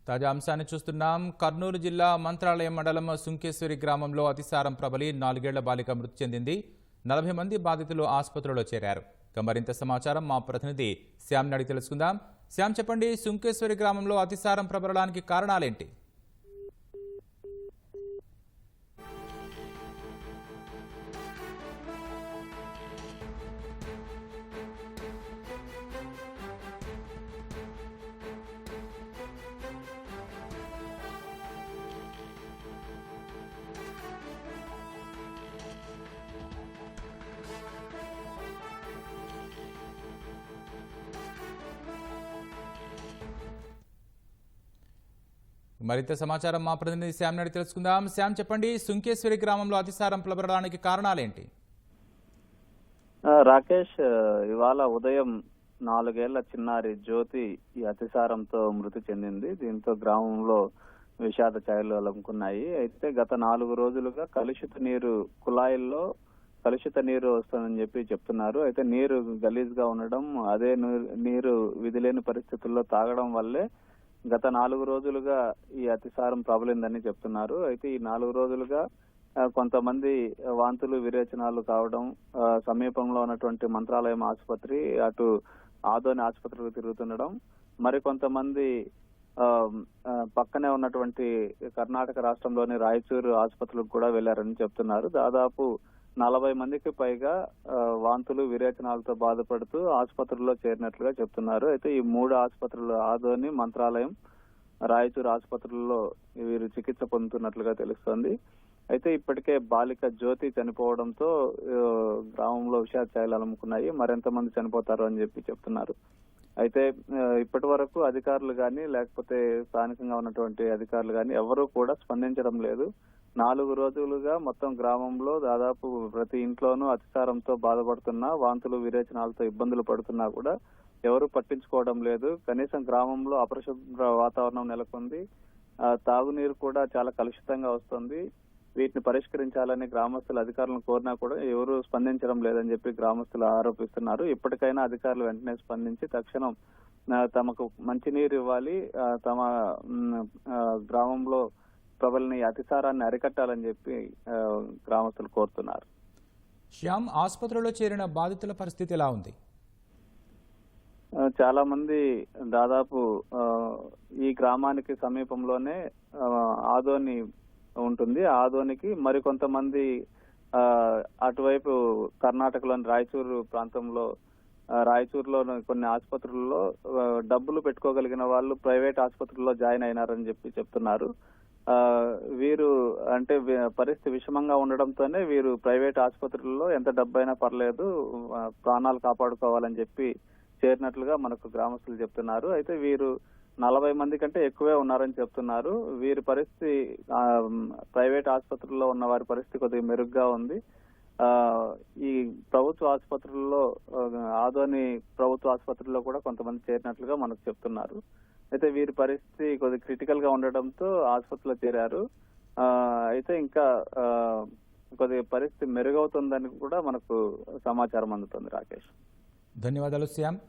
తాజా అంశాన్ని చూస్తున్నాం. కర్నూలు జిల్లా మంత్రాలయం మండలం సుంకేశ్వరి గ్రామంలో అతిసారం ప్రబలి 4 ఏళ్ల బాలిక మృతి చెందింది. 40 మంది బాధితులు ఆసుపత్రిలో చేరారు. మరింత సమాచారం మా ప్రతినిధి శ్యామ్ అడిగి తెలుసుకుందాం. శ్యామ్, చెప్పండి, సుంకేశ్వరి గ్రామంలో అతిసారం ప్రబలడానికి కారణాలేంటి? మరింత సమాచారం మా ప్రతినిధి శ్యామ్ అడిగి తెలుసుకుందాం. శ్యామ్, చెప్పండి, సుంకేశ్వరి గ్రామంలో అతిసారం ప్రబలడానికి కారణాలేంటి? రాకేష్, ఇవాళ ఉదయం 4 ఏళ్ల చిన్నారి జ్యోతి ఈ అతిసారంతో మృతి చెందింది. దీంతో గ్రామంలో విషాద ఛాయలు అలుముకున్నాయి. అయితే గత 4 రోజులుగా కుళాయిల్లో కలుషిత నీరు వస్తుందని చెప్తున్నారు. అయితే నీరు గలీజ్ గా ఉండడం, అదే నీరు విధిలేని పరిస్థితుల్లో తాగడం వల్లే గత 4 రోజులుగా ఈ అతిసారం ప్రబలిందని చెప్తున్నారు. అయితే ఈ 4 రోజులుగా కొంతమంది వాంతులు విరేచనాలు కావడం, సమీపంలో ఉన్నటువంటి మంత్రాలయం ఆసుపత్రి, అటు ఆదోని ఆసుపత్రికి తిరుగుతుండడం, మరికొంతమంది పక్కనే ఉన్నటువంటి కర్ణాటక రాష్ట్రంలోని రాయచూరు ఆసుపత్రికి కూడా వెళ్లారని చెప్తున్నారు. దాదాపు 40 మందికి పైగా వాంతులు విరేచనాలతో బాధపడుతూ ఆసుపత్రుల్లో చేరినట్లుగా చెప్తున్నారు. అయితే ఈ 3 ఆసుపత్రులు, ఆదోని, మంత్రాలయం, రాయచూరు ఆసుపత్రుల్లో వీరు చికిత్స పొందుతున్నట్లుగా తెలుస్తోంది. అయితే ఇప్పటికే బాలిక జ్యోతి చనిపోవడంతో గ్రామంలో విషాద ఛాయలు అలుముకున్నాయి. మరెంతమంది చనిపోతారు అని చెప్తున్నారు. అయితే ఇప్పటి వరకు అధికారులు కానీ, లేకపోతే స్థానికంగా ఉన్నటువంటి అధికారులు కానీ ఎవరూ కూడా స్పందించడం లేదు. 4 రోజులుగా మొత్తం గ్రామంలో దాదాపు ప్రతి ఇంట్లోనూ అతిసారంతో బాధపడుతున్నా, వాంతులు విరేచనాలతో ఇబ్బందులు పడుతున్నా కూడా ఎవరు పట్టించుకోవడం లేదు. కనీసం గ్రామంలో అపరిశుభ్ర వాతావరణం నెలకొంది. తాగునీరు కూడా చాలా కలుషితంగా వస్తుంది. వీటిని పరిష్కరించాలని గ్రామస్తులు అధికారులను కోరినా కూడా ఎవరు స్పందించడం లేదని గ్రామస్తులు ఆరోపిస్తున్నారు. ఇప్పటికైనా అధికారులు వెంటనే స్పందించి తక్షణం తమకు మంచినీరు ఇవ్వాలి, తమ గ్రామంలో ప్రబలిన అతిసారాన్ని అరికట్టాలని గ్రామస్తులు కోరుతున్నారు. శ్యామ్, ఆసుపత్రిలో చేరిన బాధితుల పరిస్థితి ఎలా ఉంది? చాలా మంది, దాదాపు ఈ గ్రామానికి సమీపంలోనే ఆదోని ఉంటుంది. ఆదోనికి మరికొంతమంది అటువైపు కర్ణాటకలోని రాయచూరు ప్రాంతంలో, రాయచూరులో కొన్ని ఆసుపత్రుల్లో డబ్బులు పెట్టుకోగలిగిన వాళ్ళు ప్రైవేట్ ఆసుపత్రుల్లో జాయిన్ అయినారని చెప్తున్నారు. వీరు అంటే పరిస్థితి విషమంగా ఉండడంతోనే వీరు ప్రైవేట్ ఆసుపత్రుల్లో ఎంత డబ్బైనా పర్లేదు, ప్రాణాలు కాపాడుకోవాలని చేరినట్లుగా మనకు గ్రామస్తులు చెప్తున్నారు. అయితే వీరు 40 మంది కంటే ఎక్కువే ఉన్నారని చెప్తున్నారు. వీరి పరిస్థితి, ప్రైవేట్ ఆసుపత్రుల్లో ఉన్న వారి పరిస్థితి కొద్దిగా మెరుగ్గా ఉంది. ఈ ప్రభుత్వ ఆసుపత్రుల్లో, ఆదోని ప్రభుత్వ ఆసుపత్రిలో కూడా కొంతమంది చేరినట్లుగా మనకు చెప్తున్నారు. అయితే వీరి పరిస్థితి కొద్దిగా క్రిటికల్ గా ఉండడంతో ఆసుపత్రిలో చేరారు. అయితే ఇంకా కొద్దిగా పరిస్థితి మెరుగవుతుందని కూడా మనకు సమాచారం అందుతుంది. రాకేష్, ధన్యవాదాలు శ్యామ్.